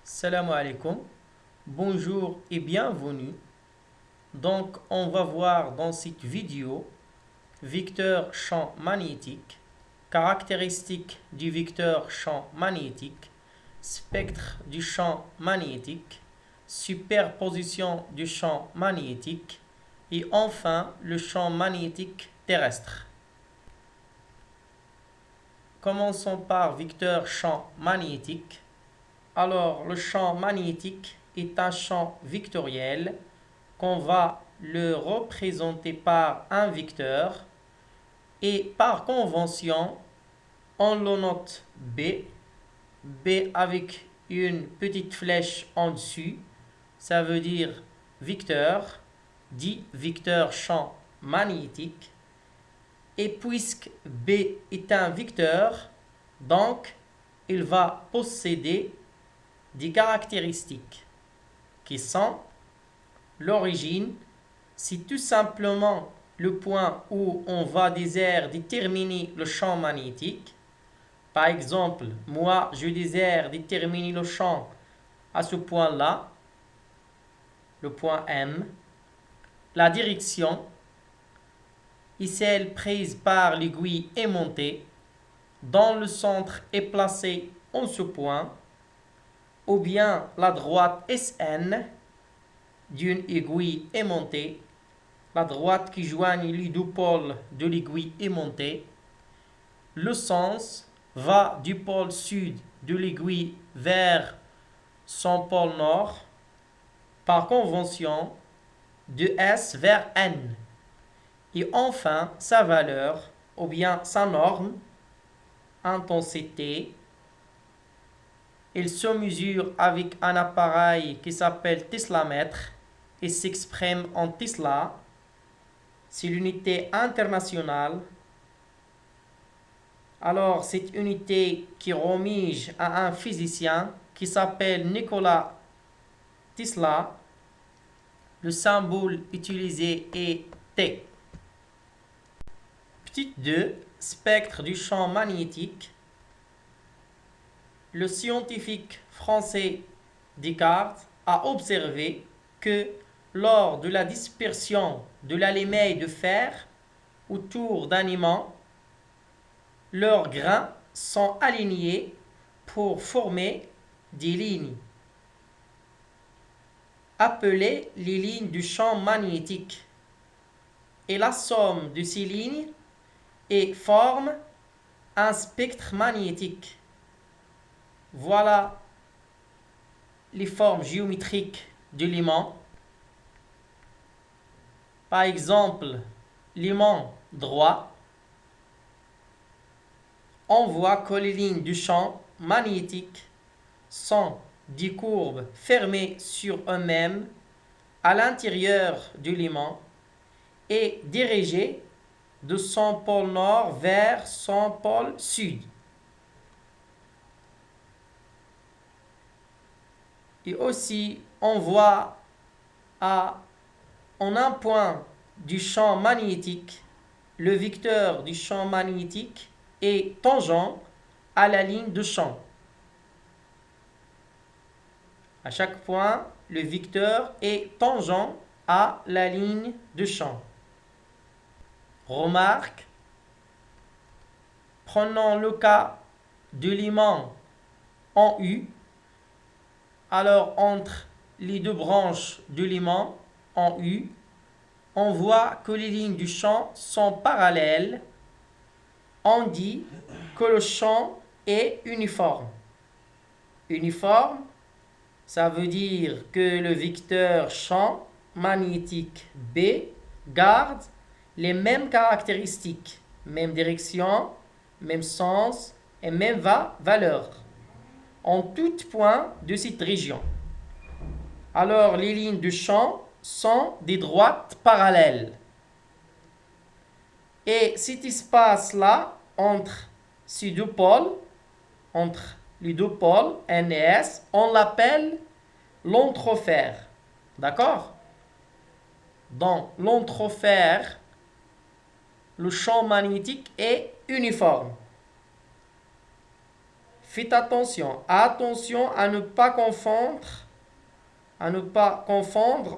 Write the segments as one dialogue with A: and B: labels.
A: Salam alaikum, bonjour et bienvenue. Donc, on va voir dans cette vidéo vecteur champ magnétique, caractéristiques du vecteur champ magnétique, spectre du champ magnétique, superposition du champ magnétique et enfin le champ magnétique terrestre. Commençons par vecteur champ magnétique. Alors, le champ magnétique est un champ vectoriel qu'on va le représenter par un vecteur et par convention, on le note B, B avec une petite flèche en dessus, ça veut dire vecteur, dit vecteur champ magnétique. Et puisque B est un vecteur, donc il va posséder des caractéristiques qui sont l'origine, c'est tout simplement le point où on va déterminer le champ magnétique. Par exemple, moi je désire déterminer le champ à ce point-là, le point M. La direction est celle prise par l'aiguille aimantée, dont le centre est placé en ce point, ou bien la droite SN d'une aiguille aimantée, la droite qui joigne les deux pôles de l'aiguille aimantée. Le sens va du pôle sud de l'aiguille vers son pôle nord, par convention, de S vers N. Et enfin, sa valeur, ou bien sa norme, intensité. Il se mesure avec un appareil qui s'appelle teslamètre et s'exprime en Tesla. C'est l'unité internationale. Alors, cette unité qui remise à un physicien qui s'appelle Nikola Tesla. Le symbole utilisé est T. Petit 2, spectre du champ magnétique. Le scientifique français Descartes a observé que lors de la dispersion de la limaille de fer autour d'un aimant, leurs grains sont alignés pour former des lignes, appelées les lignes du champ magnétique. Et la somme de ces lignes forme un spectre magnétique. Voilà les formes géométriques de l'aimant. Par exemple, l'aimant droit, on voit que les lignes du champ magnétique sont des courbes fermées sur eux-mêmes à l'intérieur de l'aimant et dirigées de son pôle nord vers son pôle sud. Et aussi, on voit en un point du champ magnétique, le vecteur du champ magnétique est tangent à la ligne de champ. À chaque point, le vecteur est tangent à la ligne de champ. Remarque, prenons le cas de l'aimant en U. Alors, entre les deux branches de l'aimant en U, on voit que les lignes du champ sont parallèles. On dit que le champ est uniforme. Uniforme, ça veut dire que le vecteur champ magnétique B garde les mêmes caractéristiques, même direction, même sens et même valeur en tout point de cette région. Alors, les lignes de champ sont des droites parallèles. Et cet espace-là, entre ces deux pôles, entre les deux pôles, N et S, on l'appelle l'entrophère. D'accord? Dans l'entrophère, le champ magnétique est uniforme. Faites attention. Attention à ne pas confondre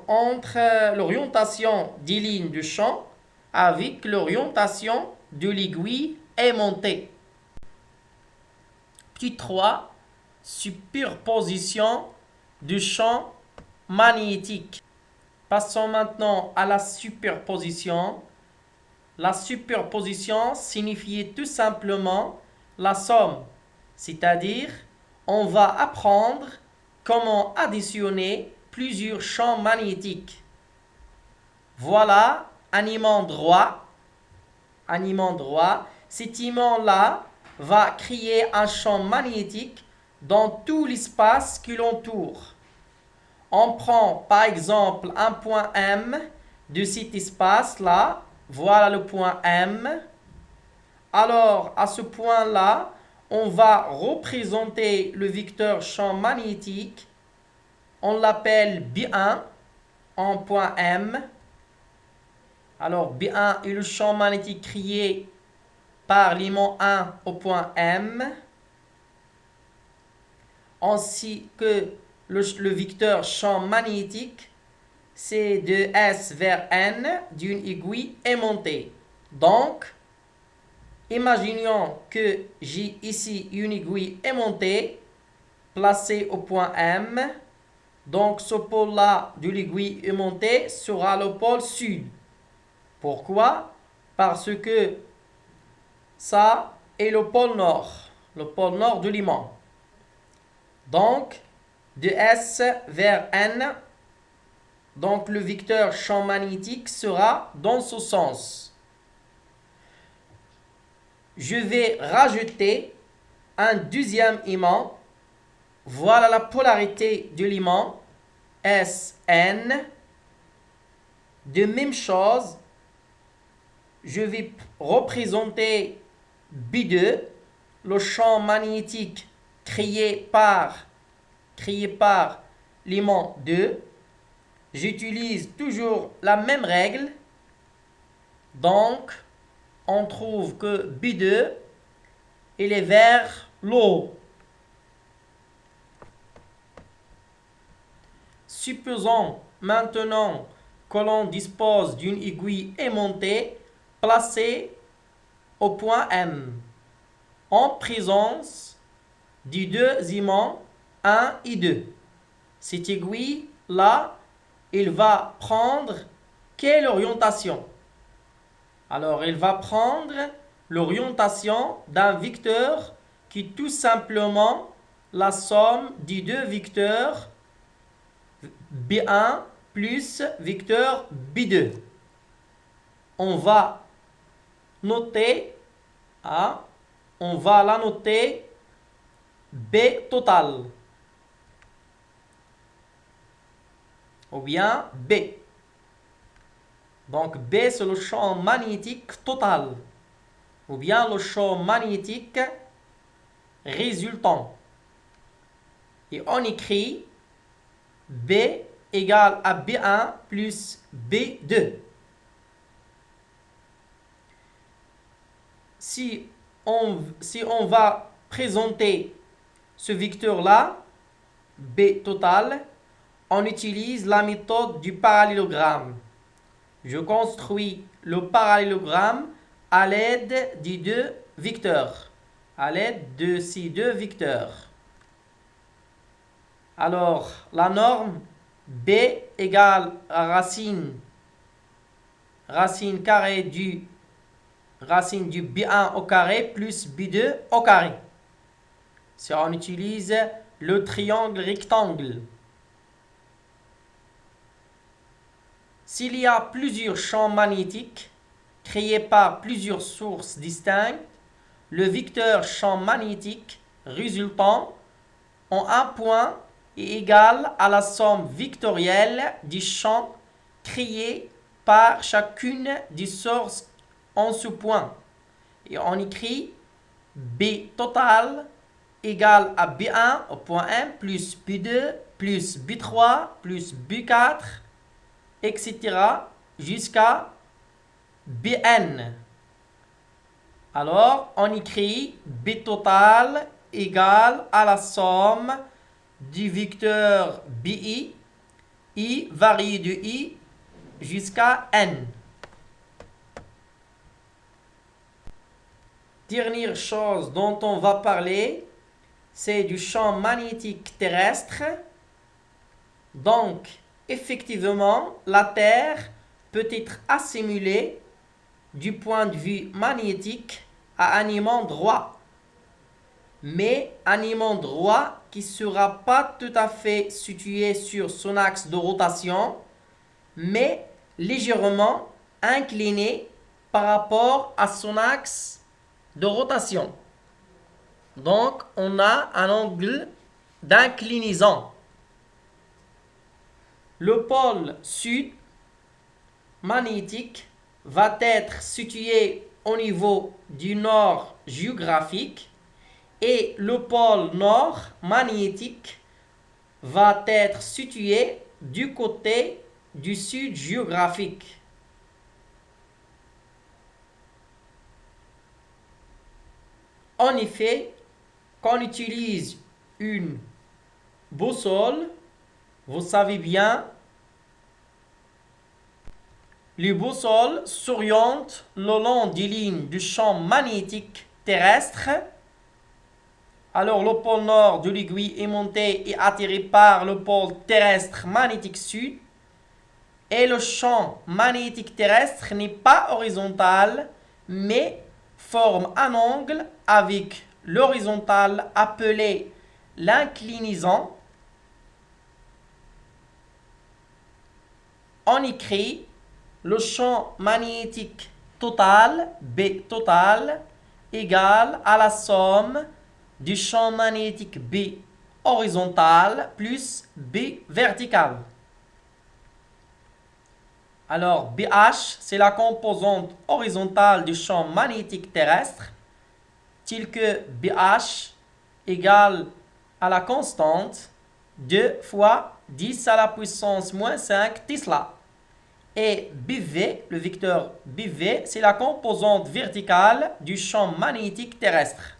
A: entre l'orientation des lignes du champ avec l'orientation de l'aiguille aimantée. Petit 3. Superposition du champ magnétique. Passons maintenant à la superposition. La superposition signifie tout simplement la somme, c'est-à-dire on va apprendre comment additionner plusieurs champs magnétiques. Voilà un aimant droit. Un aimant droit. Cet aimant-là va créer un champ magnétique dans tout l'espace qui l'entoure. On prend par exemple un point M de cet espace-là. Voilà le point M. Alors, à ce point-là, on va représenter le vecteur champ magnétique. On l'appelle B1 en point M. Alors, B1 est le champ magnétique créé par l'aimant 1 au point M, ainsi que le vecteur champ magnétique, c'est de S vers N d'une aiguille aimantée. Donc, imaginons que j'ai ici une aiguille aimantée placée au point M. Donc, ce pôle-là de l'aiguille aimantée sera le pôle sud. Pourquoi? Parce que ça est le pôle nord de l'aimant. Donc, de S vers N, donc le vecteur champ magnétique sera dans ce sens. Je vais rajouter un deuxième aimant. Voilà la polarité de l'aimant SN. De même chose, je vais représenter B2, le champ magnétique créé par l'aimant 2. J'utilise toujours la même règle. Donc, on trouve que B2, il est vers le haut. Supposons maintenant que l'on dispose d'une aiguille aimantée placée au point M, en présence des deux aimants 1 et 2. Cette aiguille-là, il va prendre quelle orientation? Alors, il va prendre l'orientation d'un vecteur qui est tout simplement la somme des deux vecteurs B1 plus vecteur B2. On va noter, on va la noter B total. Ou bien B. Donc B c'est le champ magnétique total. Ou bien le champ magnétique résultant. Et on écrit B égale à B1 plus B2. Si on va présenter ce vecteur-là, B total, on utilise la méthode du parallélogramme. Je construis le parallélogramme à l'aide des deux vecteurs, à l'aide de ces deux vecteurs. Alors, la norme B égale à racine carrée du B1 au carré plus B2 au carré. Si on utilise le triangle rectangle. S'il y a plusieurs champs magnétiques créés par plusieurs sources distinctes, le vecteur champ magnétique résultant en un point est égal à la somme vectorielle des champs créés par chacune des sources en ce point. Et on écrit B total égale à B1 au point M plus B2 plus B3 plus B4, etc. jusqu'à Bn. Alors, on écrit B total égale à la somme du vecteur BI. I varie de I jusqu'à N. Dernière chose dont on va parler, c'est du champ magnétique terrestre. Donc, effectivement, la Terre peut être assimilée du point de vue magnétique à un aimant droit. Mais un aimant droit qui ne sera pas tout à fait situé sur son axe de rotation, mais légèrement incliné par rapport à son axe de rotation. Donc, on a un angle d'inclinaison. Le pôle sud magnétique va être situé au niveau du nord géographique et le pôle nord magnétique va être situé du côté du sud géographique. En effet, quand on utilise une boussole, vous savez bien, les boussoles s'orientent le long des lignes du champ magnétique terrestre. Alors le pôle nord de l'aiguille est monté et attiré par le pôle terrestre magnétique sud. Et le champ magnétique terrestre n'est pas horizontal, mais forme un angle avec l'horizontale appelée l'inclinaison. On écrit le champ magnétique total, B total, égale à la somme du champ magnétique B horizontal plus B vertical. Alors, BH, c'est la composante horizontale du champ magnétique terrestre, tel que BH égale à la constante 2 fois 10 à la puissance moins 5 Tesla. Et BV, le vecteur BV, c'est la composante verticale du champ magnétique terrestre.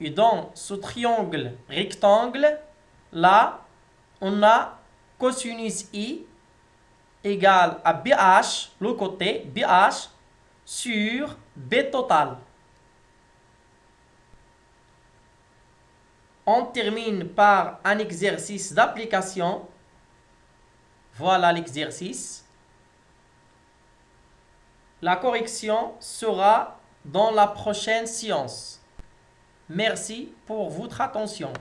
A: Et dans ce triangle rectangle, là, on a cosinus I égale à BH, le côté BH, sur B total. On termine par un exercice d'application. Voilà l'exercice. La correction sera dans la prochaine séance. Merci pour votre attention.